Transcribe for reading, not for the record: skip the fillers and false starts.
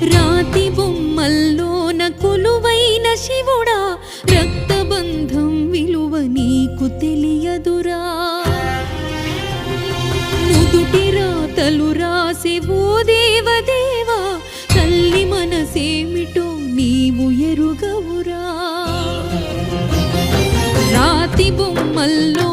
రాతి బొమ్మల్లోన కొలువైన శివుడా, రక్తబంధం విలువ నీకు తెలియదురా. నుదుటి రాతలు రాసే ఓ దేవదేవా, తల్లి మనసేమిటో నీవు ఎరుగవురా. రాతి బొమ్మల్లో